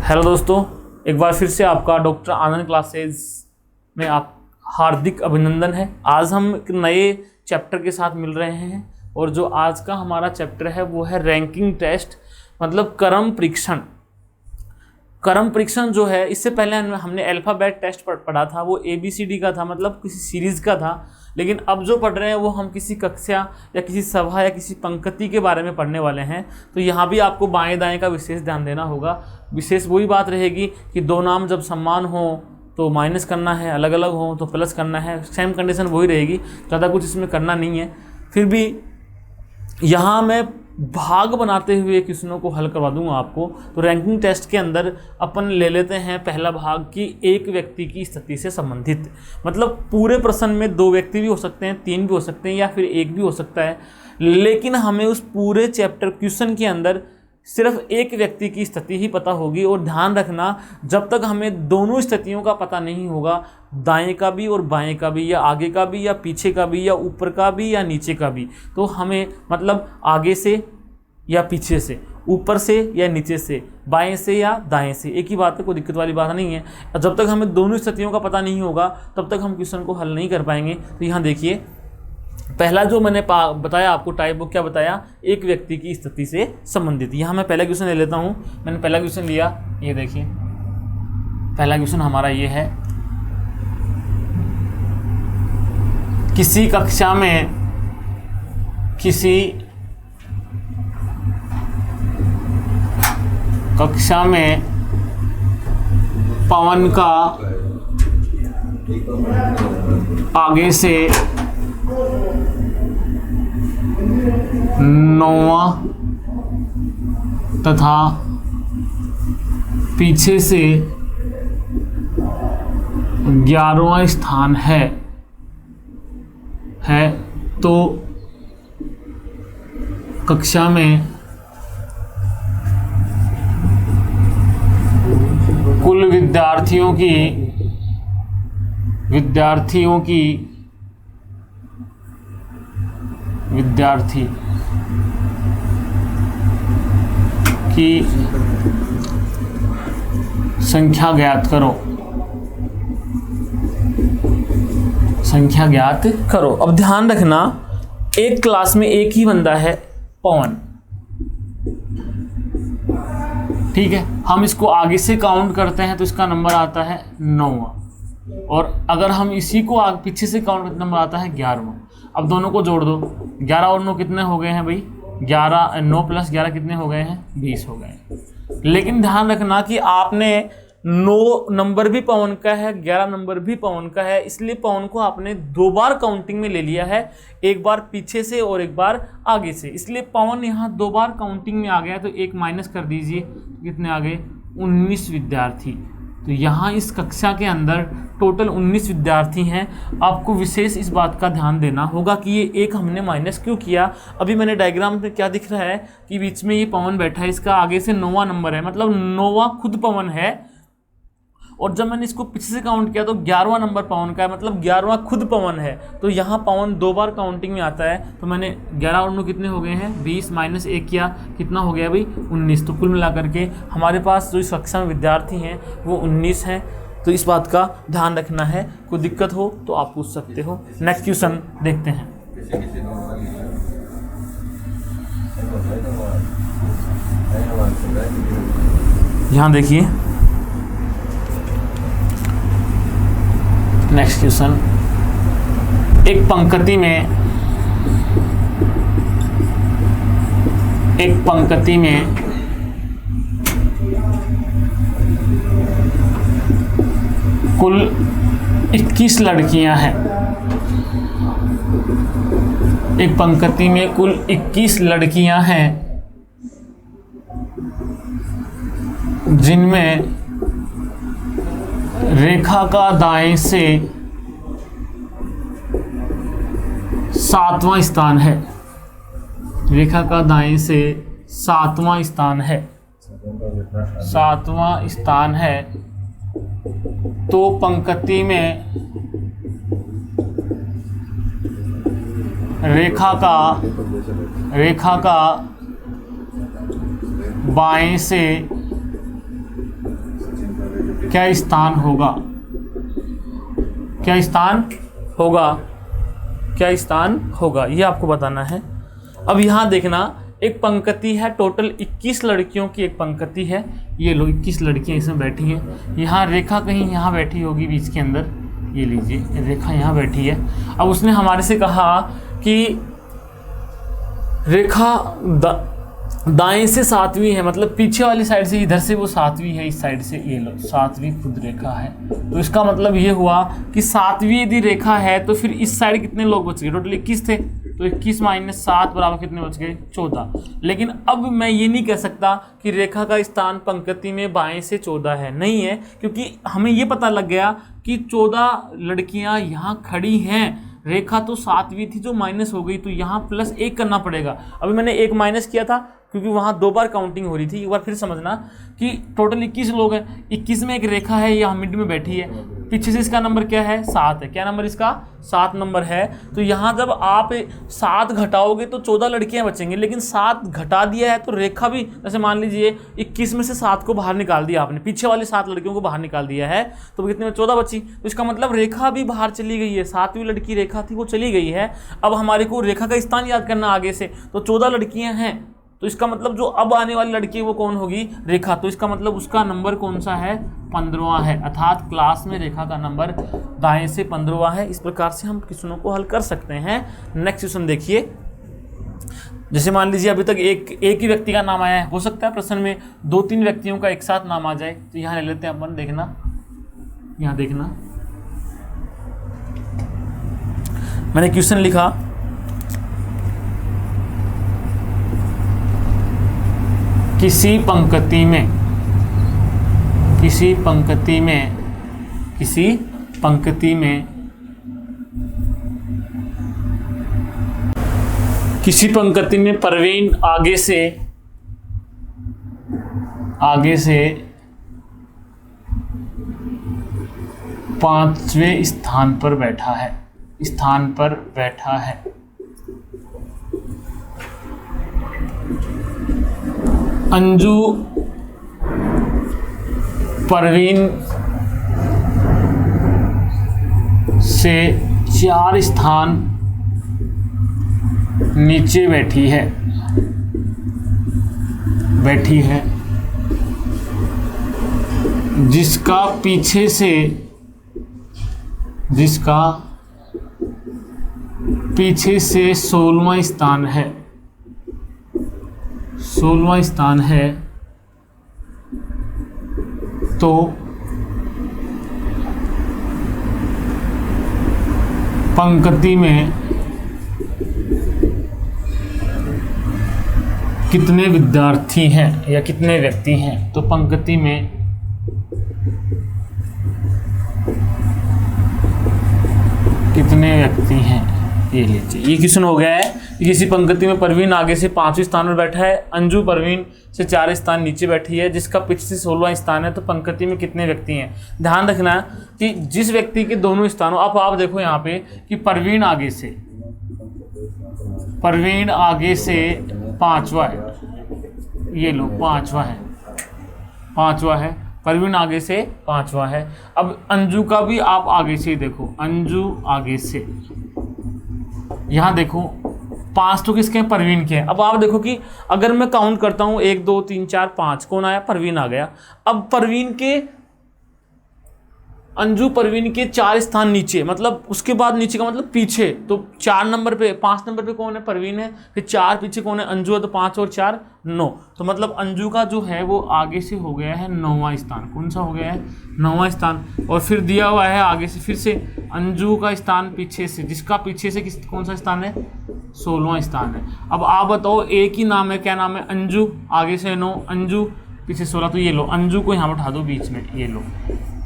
Hello दोस्तों, एक बार फिर से आपका डॉक्टर आनंद क्लासेस में आप हार्दिक अभिनंदन है। आज हम एक नए चैप्टर के साथ मिल रहे हैं और जो आज का हमारा चैप्टर है वो है रैंकिंग टेस्ट, मतलब क्रम परीक्षण। क्रम परीक्षण जो है, इससे पहले हमने अल्फ़ाबेट टेस्ट पढ़ा था, वो ABCD का था, मतलब किसी सीरीज़ का था। लेकिन अब जो पढ़ रहे हैं वो हम किसी कक्षा या किसी सभा या किसी पंक्ति के बारे में पढ़ने वाले हैं। तो यहाँ भी आपको बाएं दाएं का विशेष ध्यान देना होगा। विशेष वही बात रहेगी कि दो नाम जब समान हो तो माइनस करना है, अलग अलग हो तो प्लस करना है। सेम कंडीशन वही रहेगी, ज़्यादा कुछ इसमें करना नहीं है। फिर भी यहाँ मैं भाग बनाते हुए क्वेश्चनों को हल करवा दूंगा आपको। तो रैंकिंग टेस्ट के अंदर अपन ले लेते हैं पहला भाग कि एक व्यक्ति की स्थिति से संबंधित, मतलब पूरे प्रश्न में दो व्यक्ति भी हो सकते हैं, तीन भी हो सकते हैं या फिर एक भी हो सकता है। लेकिन हमें उस पूरे चैप्टर क्वेश्चन के अंदर सिर्फ एक व्यक्ति की स्थिति ही पता होगी। और ध्यान रखना, जब तक हमें दोनों स्थितियों का पता नहीं होगा, दाएं का भी और बाएं का भी, या आगे का भी या पीछे का भी, या ऊपर का भी या नीचे का भी, तो हमें मतलब आगे से या पीछे से, ऊपर से या नीचे से, बाएं से या दाएं से, एक ही बात है, कोई दिक्कत वाली बात नहीं है। जब तक हमें दोनों स्थितियों का पता नहीं होगा तब तक हम क्वेश्चन को हल नहीं कर पाएंगे। तो यहाँ देखिए, पहला जो मैंने बताया आपको टाइप बुक क्या बताया, एक व्यक्ति की स्थिति से संबंधित। यहाँ मैं पहला क्वेश्चन ले लेता हूँ। मैंने पहला क्वेश्चन लिया, ये देखिए पहला क्वेश्चन हमारा ये है, किसी कक्षा में पवन का आगे से 9वां तथा पीछे से 11वां स्थान है तो कक्षा में कुल विद्यार्थियों की संख्या ज्ञात करो। अब ध्यान रखना, एक क्लास में एक ही बंदा है, पवन, ठीक है। हम इसको आगे से काउंट करते हैं तो इसका नंबर आता है 9वां, और अगर हम इसी को पीछे से काउंट करते नंबर आता है 11वां। अब दोनों को जोड़ दो, 11 और 9 कितने हो गए हैं भाई, 9 + 11 कितने हो गए हैं, 20 हो गए। लेकिन ध्यान रखना कि आपने 9 नंबर भी पवन का है, 11 नंबर भी पवन का है, इसलिए पवन को आपने 2 बार काउंटिंग में ले लिया है, एक बार पीछे से और एक बार आगे से। इसलिए पवन यहाँ 2 बार काउंटिंग में आ गया, तो एक माइनस कर दीजिए, कितने आ गए, 19 विद्यार्थी। तो यहाँ इस कक्षा के अंदर टोटल 19 विद्यार्थी हैं। आपको विशेष इस बात का ध्यान देना होगा कि ये एक हमने माइनस क्यों किया। अभी मैंने डायग्राम में क्या दिख रहा है कि बीच में ये पवन बैठा है, इसका आगे से 9वां नंबर है, मतलब 9वां खुद पवन है। और जब मैंने इसको पीछे से काउंट किया तो 11वां नंबर पवन का है, मतलब 11वां खुद पवन है। तो यहाँ पवन 2 बार काउंटिंग में आता है। तो मैंने 11 और 9 कितने हो गए हैं, 20 - 1 किया, कितना हो गया भाई, 19। तो कुल मिलाकर के हमारे पास जो इस कक्षा में विद्यार्थी हैं वो 19 हैं। तो इस बात का ध्यान रखना है। कोई दिक्कत हो तो आप पूछ सकते हो। नेक्स्ट क्वेश्चन देखते हैं। यहाँ देखिए नेक्स्ट क्वेश्चन, एक पंक्ति में कुल 21 लड़कियां हैं। एक पंक्ति में कुल 21 लड़कियां हैं, जिनमें रेखा का दाएं से 7वां स्थान है। रेखा का दाएं से 7वां स्थान है। 7वां स्थान है। तो पंक्ति में रेखा का बाएं से क्या स्थान होगा, क्या स्थान होगा, क्या स्थान होगा, ये आपको बताना है। अब यहाँ देखना, एक पंक्ति है, टोटल 21 लड़कियों की एक पंक्ति है। ये लो 21 लड़कियाँ इसमें बैठी हैं। यहाँ रेखा कहीं यहाँ बैठी होगी बीच के अंदर, ये लीजिए रेखा यहाँ बैठी है। अब उसने हमारे से कहा कि रेखा दाएं से 7वीं है, मतलब पीछे वाली साइड से, इधर से वो 7वीं है, इस साइड से, ये लो 7वीं खुद रेखा है। तो इसका मतलब ये हुआ कि 7वीं यदि रेखा है तो फिर इस साइड कितने लोग बच गए, टोटल 21 थे, तो 21 - 7 बराबर कितने बच गए, 14। लेकिन अब मैं ये नहीं कह सकता कि रेखा का स्थान पंक्ति में बाएं से 14 है, नहीं है, क्योंकि हमें ये पता लग गया कि 14 लड़कियां यहाँ खड़ी हैं। रेखा तो 7वीं थी जो माइनस हो गई, तो यहाँ +1 करना पड़ेगा। अभी मैंने 1 माइनस किया था क्योंकि वहाँ 2 बार काउंटिंग हो रही थी। एक बार फिर समझना कि टोटल 21 लोग हैं, 21 में एक रेखा है, यहाँ मिड में बैठी है, पीछे से इसका नंबर क्या है, 7 है। क्या नंबर इसका, 7 नंबर है। तो यहाँ जब आप 7 घटाओगे तो 14 लड़कियाँ बचेंगी, लेकिन 7 घटा दिया है तो रेखा भी, जैसे मान लीजिए 21 में से 7 को बाहर निकाल दिया आपने, पीछे वाले 7 लड़कियों को बाहर निकाल दिया है, तो कितने में 14 बची। तो इसका मतलब रेखा भी बाहर चली गई है, 7वीं लड़की रेखा थी वो चली गई है। अब हमारे को रेखा का स्थान याद करना आगे से, तो 14 लड़कियाँ हैं, तो इसका मतलब जो अब आने वाली लड़की है वो कौन होगी, रेखा। तो इसका मतलब उसका नंबर कौन सा है, 15वां है, अर्थात क्लास में रेखा का नंबर दाएं से 15वां है। इस प्रकार से हम क्वेश्चनों को हल कर सकते हैं। नेक्स्ट क्वेश्चन देखिए, जैसे मान लीजिए अभी तक एक ही व्यक्ति का नाम आया है, हो सकता है प्रश्न में 2-3 व्यक्तियों का एक साथ नाम आ जाए, तो यहाँ ले लेते हैं अपन, देखना यहाँ देखना, मैंने क्वेश्चन लिखा, किसी पंक्ति में परवीन आगे से 5वें स्थान पर बैठा है। अंजू परवीन से 4 स्थान नीचे बैठी है, जिसका पीछे से 16वां स्थान है, तो पंक्ति में कितने विद्यार्थी हैं या कितने व्यक्ति हैं, तो पंक्ति में कितने व्यक्ति हैं, ये लीजिए। ये क्वेश्चन हो गया है कि किसी पंक्ति में परवीन आगे से 5वें स्थान पर बैठा है, अंजू परवीन से 4 स्थान नीचे बैठी है, जिसका पीछे से 16वां स्थान है, तो पंक्ति में कितने व्यक्ति हैं। ध्यान रखना कि जिस व्यक्ति के दोनों स्थानों, अब आप देखो यहाँ पे कि परवीन आगे से 5वां है, ये लो 5वां है, परवीन आगे से 5वां है। अब अंजू का भी आप आगे से देखो, अंजू आगे से, यहाँ देखो 5 तो किसके हैं, परवीन के हैं। अब आप देखो कि अगर मैं काउंट करता हूँ 1 2 3 4 5, कौन आया, परवीन आ गया। अब परवीन के, अंजू परवीन के 4 स्थान नीचे, मतलब उसके बाद नीचे का मतलब पीछे, तो 5 नंबर पे कौन है, परवीन है, फिर 4 पीछे कौन है, अंजू है, तो 5 और 4 9, तो मतलब अंजू का जो है वो आगे से हो गया है 9वां स्थान। कौन सा हो गया है, 9वां स्थान। और फिर दिया हुआ है आगे से फिर से अंजू का स्थान पीछे से, जिसका पीछे से कौन सा स्थान है, 16वां स्थान है। अब आप बताओ, एक ही नाम है, क्या नाम है, अंजू, आगे से 9, अंजू पीछे 16, तो ये लो अंजू को यहाँ बैठा दो बीच में, ये लो,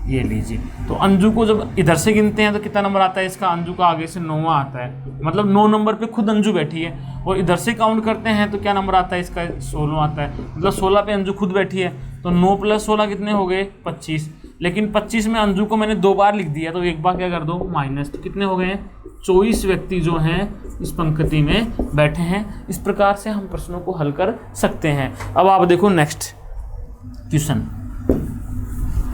ये लीजिए। तो अंजू को जब इधर से गिनते हैं तो कितना नंबर आता है इसका, अंजू का आगे से 9वां आता है, मतलब 9 नंबर पे खुद अंजू बैठी है। और इधर से काउंट करते हैं तो क्या नंबर आता है इसका, 16वां आता है, मतलब 16 पे अंजू खुद बैठी है, तो 9 + 16 कितने हो गए, 25। लेकिन 25 में अंजू को मैंने 2 बार लिख दिया, तो एक बार क्या कर दो माइनस, तो कितने हो गए, 24 व्यक्ति जो हैं इस पंक्ति में बैठे हैं। इस प्रकार से हम प्रश्नों को हल कर सकते हैं। अब आप देखो नेक्स्ट क्वेश्चन,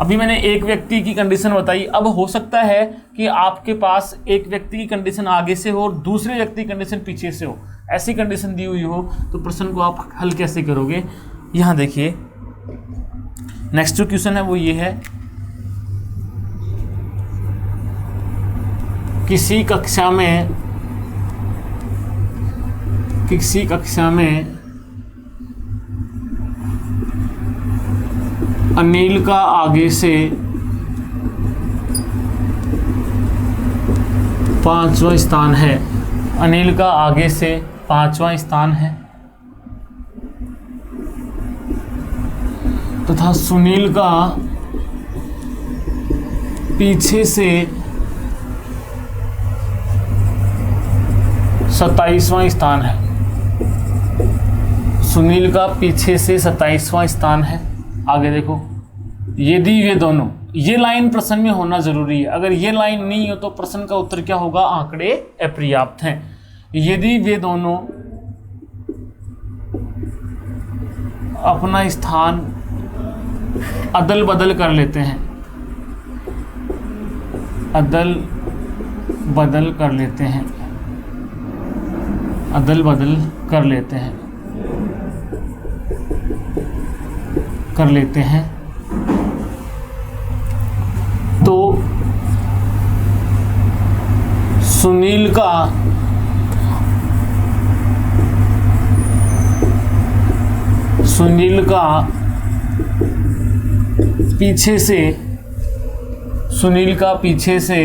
अभी मैंने एक व्यक्ति की कंडीशन बताई, अब हो सकता है कि आपके पास एक व्यक्ति की कंडीशन आगे से हो और दूसरे व्यक्ति की कंडीशन पीछे से हो, ऐसी कंडीशन दी हुई हो, तो प्रश्न को आप हल कैसे करोगे। यहाँ देखिए नेक्स्ट जो क्वेश्चन है वो ये है, किसी कक्षा में अनिल का आगे से 5वां स्थान है, अनिल का आगे से 5वां स्थान है तथा सुनील का पीछे से 27वां स्थान है, सुनील का पीछे से 27वां स्थान है। आगे देखो, यदि वे दोनों, ये लाइन प्रश्न में होना जरूरी है, अगर ये लाइन नहीं हो तो प्रश्न का उत्तर क्या होगा, आंकड़े अपर्याप्त हैं। यदि वे दोनों अपना स्थान अदल बदल कर लेते हैं, अदल बदल कर लेते हैं, अदल बदल कर लेते हैं, कर लेते हैं, तो सुनील का पीछे से, सुनील का पीछे से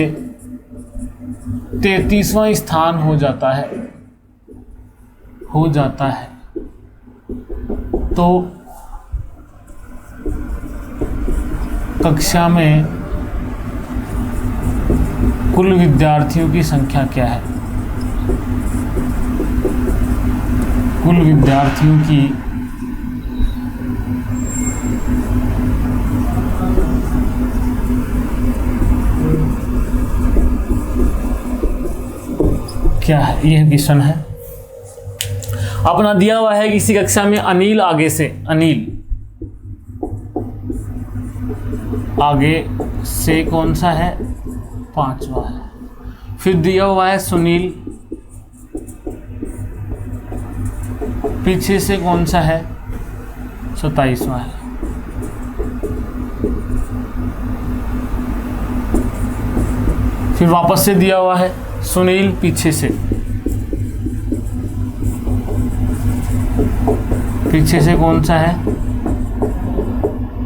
33वां स्थान हो जाता है, हो जाता है। तो कक्षा में कुल विद्यार्थियों की संख्या क्या है, कुल विद्यार्थियों की क्या है, यह क्वेश्चन है। अपना दिया हुआ है किसी कक्षा में अनिल आगे से, अनिल आगे से कौन सा है, 5वां है। फिर दिया हुआ है सुनील पीछे से कौन सा है, 27वां है। फिर वापस से दिया हुआ है सुनील पीछे से, पीछे से कौन सा है,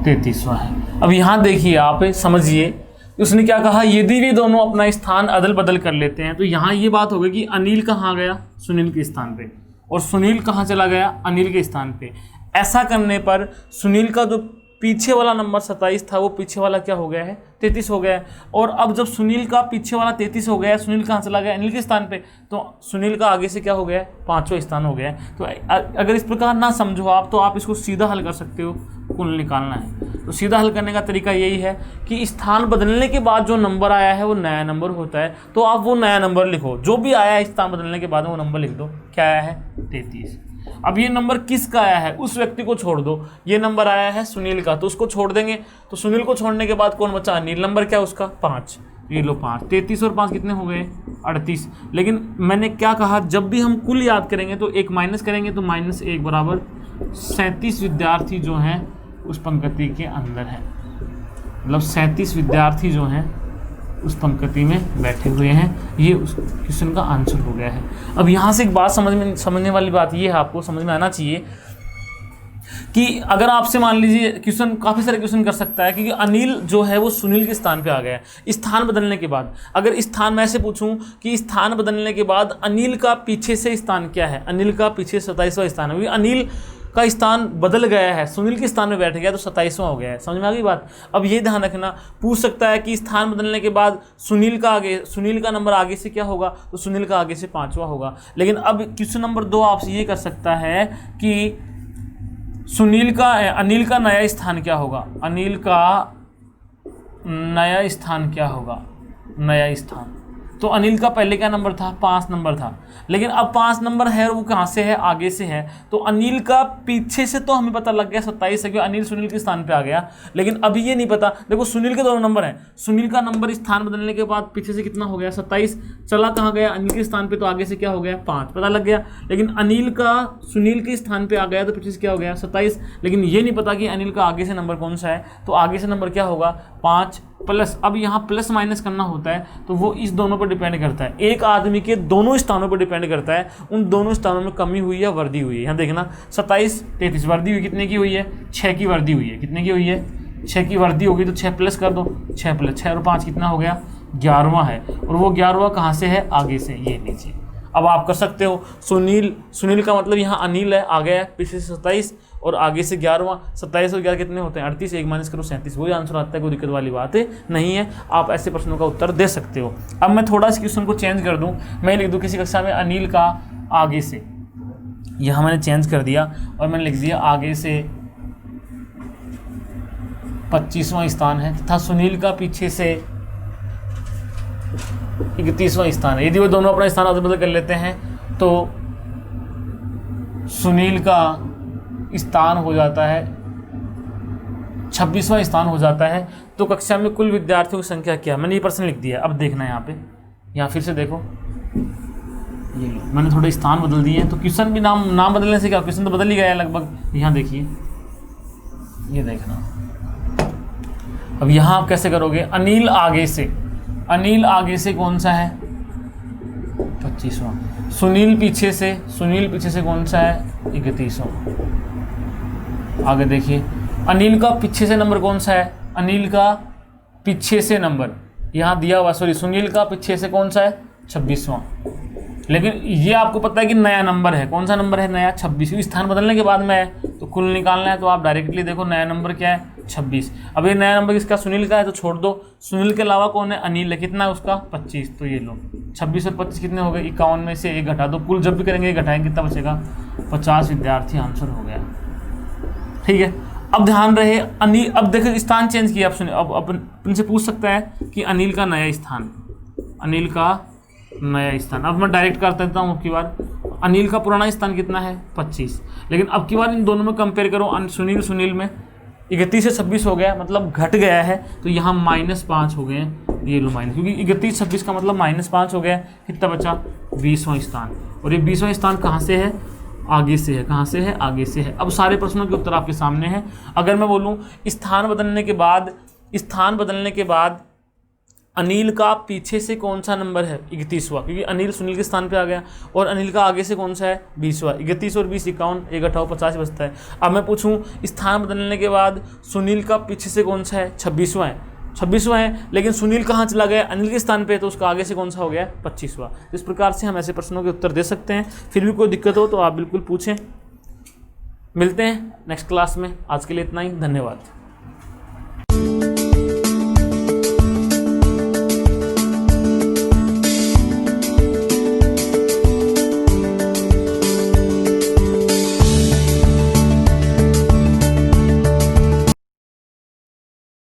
33वां है। अब यहाँ देखिए, आप समझिए उसने क्या कहा, यदि वे दोनों अपना स्थान अदल बदल कर लेते हैं, तो यहाँ ये बात होगी कि अनिल कहाँ गया, सुनील के स्थान पे, और सुनील कहाँ चला गया, अनिल के स्थान पे। ऐसा करने पर सुनील का जो पीछे वाला नंबर 27 था, वो पीछे वाला क्या हो गया है, 33 हो गया है। और अब जब सुनील का पीछे वाला 33 हो गया है, सुनील कहाँ चला गया, अनिल के स्थान पे, तो सुनील का आगे से क्या हो गया है, 5वां स्थान हो गया है। तो अगर इस प्रकार ना समझो आप, तो आप इसको सीधा हल कर सकते हो, कुल निकालना है। तो सीधा हल करने का तरीका यही है कि स्थान बदलने के बाद जो नंबर आया है वो नया नंबर होता है, तो आप वो नया नंबर लिखो, जो भी आया है स्थान बदलने के बाद वो नंबर लिख दो। क्या आया है, 33। अब ये नंबर किसका आया है, उस व्यक्ति को छोड़ दो। ये नंबर आया है सुनील का, तो उसको छोड़ देंगे। तो सुनील को छोड़ने के बाद कौन बचा, अनिल। नंबर क्या उसका, 5। ये लो 5, 33 और 5 कितने हो गए, 38। लेकिन मैंने क्या कहा, जब भी हम कुल याद करेंगे तो एक माइनस करेंगे, तो -1 बराबर 37 विद्यार्थी जो हैं उस पंक्ति के अंदर है, मतलब 37 विद्यार्थी जो हैं उस पंक्ति में बैठे हुए हैं। ये उस क्वेश्चन का आंसर हो गया है। अब यहाँ से एक बात समझने वाली बात ये है, आपको समझ में आना चाहिए कि अगर आपसे मान लीजिए क्वेश्चन, काफ़ी सारे क्वेश्चन कर सकता है, क्योंकि अनिल जो है वो सुनील के स्थान पे आ गया है स्थान बदलने के बाद। अगर स्थान मैं से पूछूं कि स्थान बदलने के बाद अनिल का पीछे से स्थान क्या है, अनिल का पीछे 27वां स्थान है, अनिल का स्थान बदल गया है, सुनील के स्थान में बैठ गया, तो 27वां हो गया है। समझ में आ गई बात। अब ये ध्यान रखना, पूछ सकता है कि स्थान बदलने के बाद सुनील का नंबर आगे से क्या होगा, तो सुनील का आगे से 5वां होगा। लेकिन अब क्वेश्चन नंबर 2 आपसे ये कर सकता है कि अनिल का नया स्थान क्या होगा, अनिल का नया स्थान क्या होगा, नया स्थान। तो अनिल का पहले क्या नंबर था, 5 नंबर था, लेकिन अब 5 नंबर है और वो कहाँ से है, आगे से है। तो अनिल का पीछे से तो हमें पता लग गया 27 है, क्योंकि अनिल सुनील के स्थान पे आ गया। लेकिन अभी ये नहीं पता, देखो सुनील के दोनों नंबर हैं, सुनील का नंबर स्थान बदलने के बाद पीछे से कितना हो गया 27, चला कहाँ गया अनिल के स्थान पे, तो आगे से क्या हो गया 5, पता लग गया। लेकिन अनिल का सुनील के स्थान पे आ गया तो पीछे से क्या हो गया 27, लेकिन ये नहीं पता कि अनिल का आगे से नंबर कौन सा है, तो आगे से नंबर क्या होगा 5 प्लस, अब यहाँ प्लस माइनस करना होता है तो वो इस दोनों पर डिपेंड करता है, एक आदमी के दोनों स्थानों पर डिपेंड करता है, उन दोनों स्थानों में कमी हुई या वृद्धि हुई है। यहाँ देखना 27 33 वृद्धि हुई, कितने की हुई है 6 की वृद्धि हुई है, कितने की हुई है 6 की वृद्धि होगी, तो 6 प्लस कर दो, 6 प्लस 6 और 5 कितना हो गया 11वां है, और वो 11वां कहाँ से है, आगे से, ये नीचे। अब आप कर सकते हो सुनील का मतलब यहाँ अनिल है, आ गया है पीछे से 27 और आगे से 11वां, 27 और 11 कितने होते हैं 38, 1 माइनस करो 37, वही आंसर आता है, कोई दिक्कत वाली बात नहीं है। आप ऐसे प्रश्नों का उत्तर दे सकते हो। अब मैं थोड़ा सा क्वेश्चन को चेंज कर दूं, मैं लिख दूं किसी कक्षा में अनिल का आगे से, यहाँ मैंने चेंज कर दिया और मैंने लिख दिया आगे से 25वां स्थान है, तथा सुनील का पीछे से 31वां स्थान है। यदि वो दोनों अपना स्थान अदल-बदल कर लेते हैं तो सुनील का स्थान हो जाता है 26वां स्थान हो जाता है। तो कक्षा में कुल विद्यार्थियों की संख्या क्या, मैंने ये प्रश्न लिख दिया। अब देखना यहाँ पे, यहाँ फिर से देखो, ये मैंने थोड़े स्थान बदल दिए हैं, तो क्वेश्चन भी नाम बदलने से क्या, क्वेश्चन तो बदल ही गया है लगभग। यहाँ देखिए, ये देखना, अब यहाँ आप कैसे करोगे, अनिल आगे से कौन सा है 25वां, सुनील पीछे से कौन सा है 31वां। आगे देखिए, अनिल का पीछे से नंबर कौन सा है, अनिल का पीछे से नंबर यहाँ दिया हुआ, सुनील का पीछे से कौन सा है 26वां। लेकिन ये आपको पता है कि नया नंबर है, कौन सा नंबर है नया 26, स्थान बदलने के बाद में है तो कुल निकालना है, तो आप डायरेक्टली देखो नया नंबर क्या है 26। अब ये नया नंबर किसका, सुनील का है, तो छोड़ दो, सुनील के अलावा कौन है, अनिल है, कितना है उसका 25, तो ये लो 26 और 25 कितने हो गए 51 में से 1 घटा दो, कुल जब भी करेंगे घटाएंगे कितना बचेगा 50 विद्यार्थी, आंसर हो गया। ठीक है, अब ध्यान रहे अनिल, अब देखो स्थान चेंज किया, अब इनसे पूछ सकता है कि अनिल का नया स्थान, अब मैं डायरेक्ट कर देता हूँ। अब की बार अनिल का पुराना स्थान कितना है 25, लेकिन अब की बार इन दोनों में कंपेयर करो, सुनील में 31 से 26 हो गया, मतलब घट गया है, तो यहाँ -5 हो गए हैं, ये लो माइनस, क्योंकि 31 26 का मतलब -5 हो गया, कितना बचा 20वां स्थान, और ये 20वां स्थान कहाँ से है, आगे से है, कहाँ से है, आगे से है। अब सारे प्रश्नों के उत्तर आपके सामने हैं। अगर मैं बोलूँ स्थान बदलने के बाद अनिल का पीछे से कौन सा नंबर है 31वां, क्योंकि अनिल सुनील के स्थान पे आ गया, और अनिल का आगे से कौन सा है 20वां, 31 और 20 51, 1 घटाओ 50 बचता है। अब मैं पूछूं स्थान बदलने के बाद सुनील का पीछे से कौन सा है 26वां है, लेकिन सुनील कहाँ चला गया अनिल के स्थान पे, तो उसका आगे से कौन सा हो गया 25वां। इस प्रकार से हम ऐसे प्रश्नों के उत्तर दे सकते हैं। फिर भी कोई दिक्कत हो तो आप बिल्कुल पूछें। मिलते हैं नेक्स्ट क्लास में, आज के लिए इतना ही, धन्यवाद।